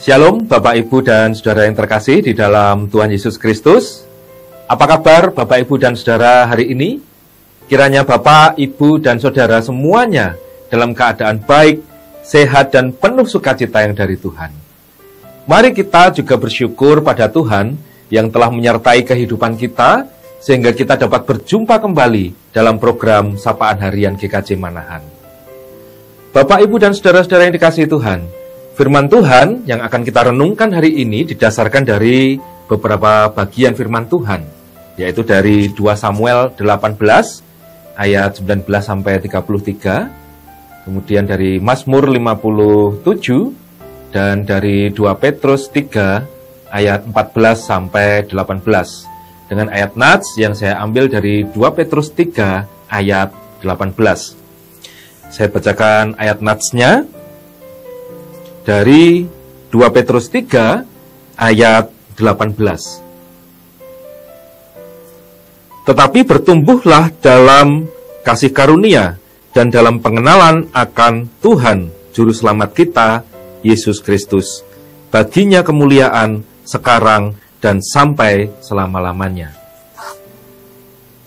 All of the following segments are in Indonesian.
Shalom Bapak Ibu dan Saudara yang terkasih di dalam Tuhan Yesus Kristus. Apa kabar Bapak Ibu dan Saudara hari ini? Kiranya Bapak, Ibu dan Saudara semuanya dalam keadaan baik, sehat dan penuh sukacita yang dari Tuhan. Mari kita juga bersyukur pada Tuhan yang telah menyertai kehidupan kita sehingga kita dapat berjumpa kembali dalam program Sapaan Harian GKJ Manahan. Bapak, Ibu dan Saudara-saudara yang dikasihi Tuhan, firman Tuhan yang akan kita renungkan hari ini didasarkan dari beberapa bagian firman Tuhan, yaitu dari 2 Samuel 18 ayat 19 sampai 33, kemudian dari Mazmur 57 dan dari 2 Petrus 3 ayat 14 sampai 18. Dengan ayat Nats yang saya ambil dari 2 Petrus 3 ayat 18. Saya bacakan ayat Nats-nya dari 2 Petrus 3 ayat 18. Tetapi bertumbuhlah dalam kasih karunia dan dalam pengenalan akan Tuhan Juru Selamat kita, Yesus Kristus. Baginya kemuliaan sekarang dan sampai selama-lamanya.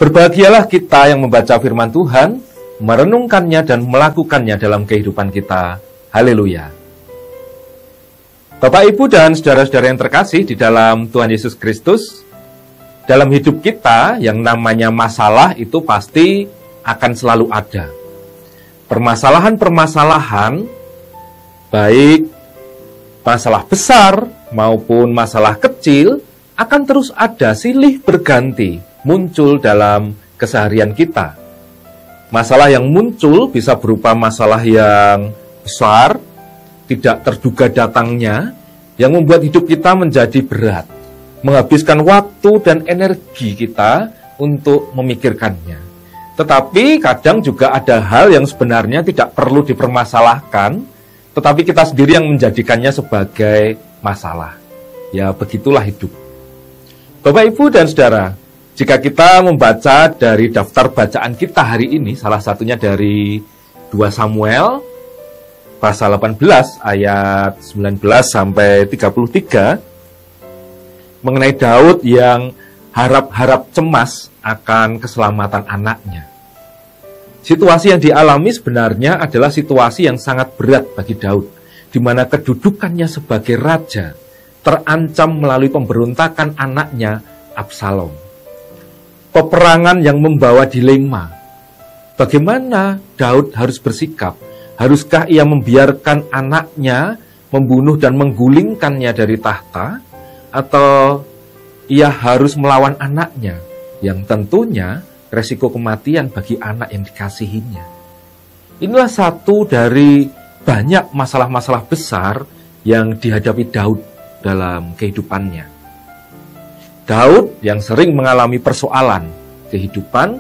Berbahagialah kita yang membaca firman Tuhan, merenungkannya dan melakukannya dalam kehidupan kita. Haleluya. Bapak, Ibu, dan saudara-saudara yang terkasih di dalam Tuhan Yesus Kristus, dalam hidup kita yang namanya masalah itu pasti akan selalu ada. Permasalahan-permasalahan, baik masalah besar maupun masalah kecil, akan terus ada silih berganti muncul dalam keseharian kita. Masalah yang muncul bisa berupa masalah yang besar, tidak terduga datangnya, yang membuat hidup kita menjadi berat, menghabiskan waktu dan energi kita untuk memikirkannya. Tetapi kadang juga ada hal yang sebenarnya tidak perlu dipermasalahkan, tetapi kita sendiri yang menjadikannya sebagai masalah. Ya, begitulah hidup. Bapak, Ibu, dan Saudara, jika kita membaca dari daftar bacaan kita hari ini, salah satunya dari 2 Samuel pasal 18 ayat 19 sampai 33 mengenai Daud yang harap-harap cemas akan keselamatan anaknya. Situasi yang dialami sebenarnya adalah situasi yang sangat berat bagi Daud, di mana kedudukannya sebagai raja terancam melalui pemberontakan anaknya Absalom. Peperangan yang membawa dilema. Bagaimana Daud harus bersikap? Haruskah ia membiarkan anaknya membunuh dan menggulingkannya dari tahta? Atau ia harus melawan anaknya yang tentunya resiko kematian bagi anak yang dikasihinya? Inilah satu dari banyak masalah-masalah besar yang dihadapi Daud dalam kehidupannya. Daud yang sering mengalami persoalan kehidupan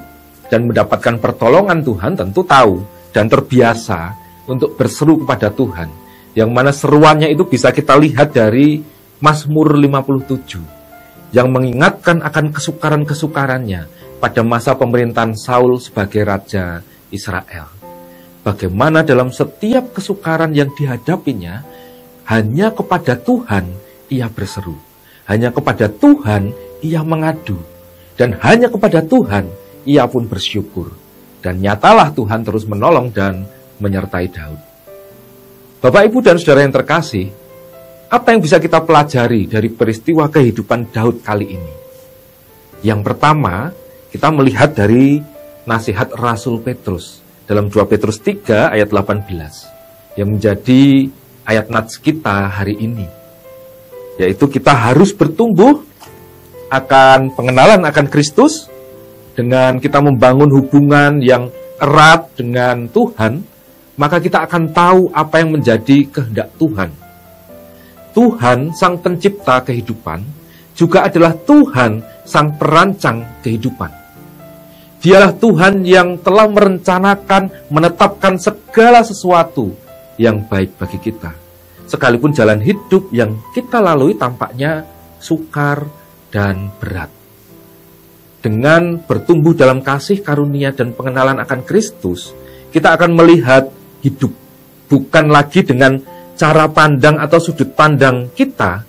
dan mendapatkan pertolongan Tuhan tentu tahu dan terbiasa untuk berseru kepada Tuhan, yang mana seruannya itu bisa kita lihat dari Mazmur 57, yang mengingatkan akan kesukaran-kesukarannya pada masa pemerintahan Saul sebagai Raja Israel. Bagaimana dalam setiap kesukaran yang dihadapinya, hanya kepada Tuhan ia berseru, hanya kepada Tuhan ia mengadu, dan hanya kepada Tuhan ia pun bersyukur. Dan nyatalah Tuhan terus menolong dan menyertai Daud. Bapak, Ibu, dan Saudara yang terkasih, apa yang bisa kita pelajari dari peristiwa kehidupan Daud kali ini? Yang pertama, kita melihat dari nasihat Rasul Petrus dalam 2 Petrus 3 ayat 18 yang menjadi ayat nats kita hari ini, yaitu kita harus bertumbuh akan pengenalan akan Kristus dengan kita membangun hubungan yang erat dengan Tuhan. Maka kita akan tahu apa yang menjadi kehendak Tuhan. Tuhan, Sang Pencipta kehidupan, juga adalah Tuhan, Sang Perancang kehidupan. Dialah Tuhan yang telah merencanakan, menetapkan segala sesuatu yang baik bagi kita. Sekalipun jalan hidup yang kita lalui tampaknya sukar dan berat. Dengan bertumbuh dalam kasih karunia dan pengenalan akan Kristus, kita akan melihat hidup bukan lagi dengan cara pandang atau sudut pandang kita,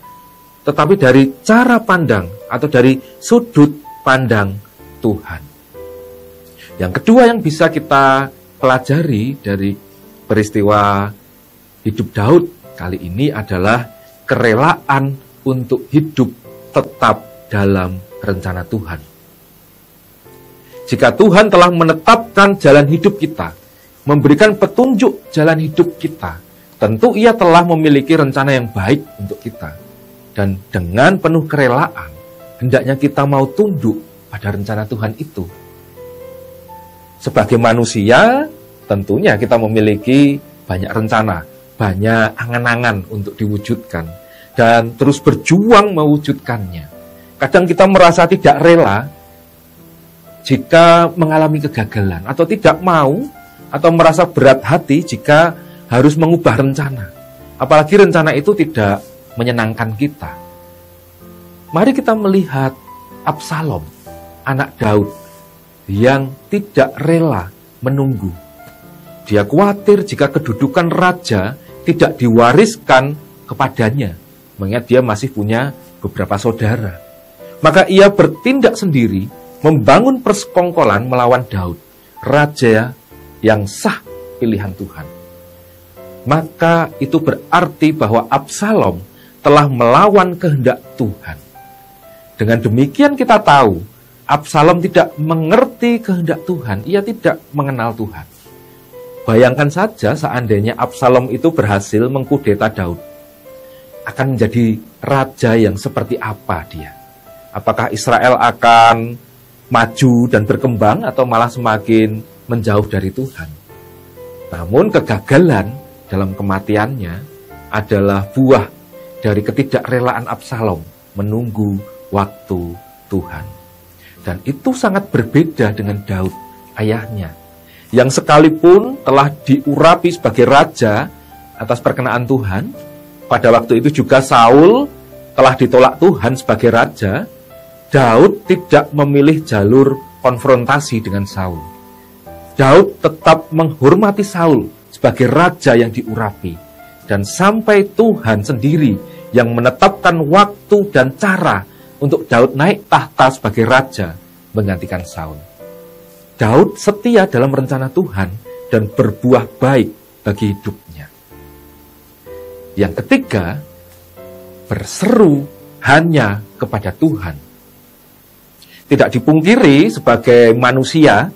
tetapi dari cara pandang atau dari sudut pandang Tuhan. Yang kedua yang bisa kita pelajari dari peristiwa hidup Daud kali ini adalah kerelaan untuk hidup tetap dalam rencana Tuhan. Jika Tuhan telah menetapkan jalan hidup kita, memberikan petunjuk jalan hidup kita, tentu Ia telah memiliki rencana yang baik untuk kita. Dan dengan penuh kerelaan, hendaknya kita mau tunduk pada rencana Tuhan itu. Sebagai manusia, tentunya kita memiliki banyak rencana, banyak angan-angan untuk diwujudkan, dan terus berjuang mewujudkannya. Kadang kita merasa tidak rela jika mengalami kegagalan, atau tidak mau, atau merasa berat hati jika harus mengubah rencana. Apalagi rencana itu tidak menyenangkan kita. Mari kita melihat Absalom, anak Daud, yang tidak rela menunggu. Dia khawatir jika kedudukan raja tidak diwariskan kepadanya, mengingat dia masih punya beberapa saudara. Maka ia bertindak sendiri, membangun persekongkolan melawan Daud, raja yang sah pilihan Tuhan. Maka itu berarti bahwa Absalom telah melawan kehendak Tuhan. Dengan demikian kita tahu, Absalom tidak mengerti kehendak Tuhan, ia tidak mengenal Tuhan. Bayangkan saja seandainya Absalom itu berhasil mengkudeta Daud. Akan menjadi raja yang seperti apa dia? Apakah Israel akan maju dan berkembang atau malah semakin menjauh dari Tuhan? Namun kegagalan dalam kematiannya adalah buah dari ketidakrelaan Absalom menunggu waktu Tuhan. Dan itu sangat berbeda dengan Daud, ayahnya, yang sekalipun telah diurapi sebagai raja atas perkenaan Tuhan. Pada waktu itu juga Saul telah ditolak Tuhan sebagai raja. Daud tidak memilih jalur konfrontasi dengan Saul. Daud tetap menghormati Saul sebagai raja yang diurapi. Dan sampai Tuhan sendiri yang menetapkan waktu dan cara untuk Daud naik tahta sebagai raja menggantikan Saul. Daud setia dalam rencana Tuhan dan berbuah baik bagi hidupnya. Yang ketiga, berseru hanya kepada Tuhan. Tidak dipungkiri sebagai manusia,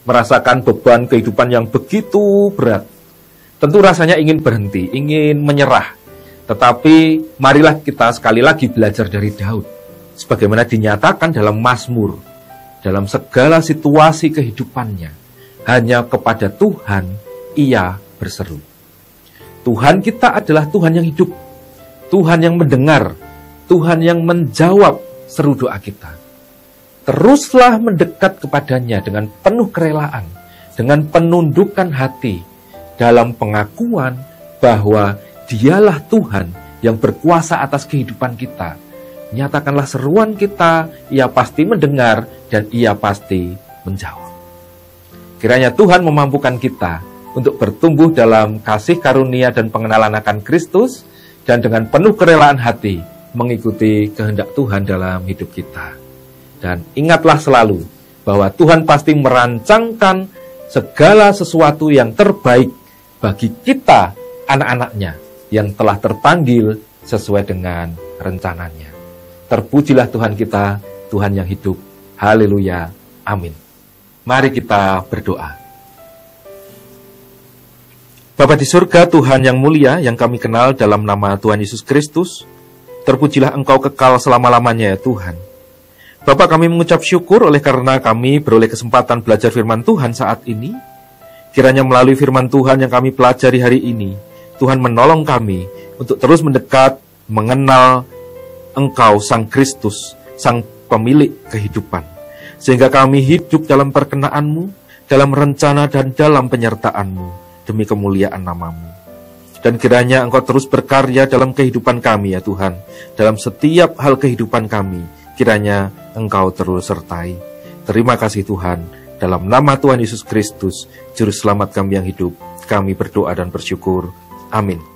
merasakan beban kehidupan yang begitu berat, tentu rasanya ingin berhenti, ingin menyerah. Tetapi marilah kita sekali lagi belajar dari Daud, sebagaimana dinyatakan dalam Mazmur. Dalam segala situasi kehidupannya, hanya kepada Tuhan ia berseru. Tuhan kita adalah Tuhan yang hidup, Tuhan yang mendengar, Tuhan yang menjawab seru doa kita. Teruslah mendekat kepadanya dengan penuh kerelaan, dengan penundukan hati, dalam pengakuan bahwa Dialah Tuhan yang berkuasa atas kehidupan kita. Nyatakanlah seruan kita, ia pasti mendengar dan ia pasti menjawab. Kiranya Tuhan memampukan kita untuk bertumbuh dalam kasih karunia dan pengenalan akan Kristus, dan dengan penuh kerelaan hati mengikuti kehendak Tuhan dalam hidup kita. Dan ingatlah selalu bahwa Tuhan pasti merancangkan segala sesuatu yang terbaik bagi kita, anak-anaknya, yang telah terpanggil sesuai dengan rencananya. Terpujilah Tuhan kita, Tuhan yang hidup. Haleluya. Amin. Mari kita berdoa. Bapa di surga, Tuhan yang mulia, yang kami kenal dalam nama Tuhan Yesus Kristus, terpujilah Engkau kekal selama-lamanya ya Tuhan. Bapa, kami mengucap syukur oleh karena kami beroleh kesempatan belajar firman Tuhan saat ini. Kiranya melalui firman Tuhan yang kami pelajari hari ini, Tuhan menolong kami untuk terus mendekat, mengenal Engkau, Sang Kristus, Sang Pemilik kehidupan. Sehingga kami hidup dalam perkenan-Mu, dalam rencana dan dalam penyertaan-Mu, demi kemuliaan nama-Mu. Dan kiranya Engkau terus berkarya dalam kehidupan kami ya Tuhan. Dalam setiap hal kehidupan kami, kiranya Engkau terus sertai. Terima kasih Tuhan. Dalam nama Tuhan Yesus Kristus, Juru Selamat kami yang hidup, kami berdoa dan bersyukur. Amin.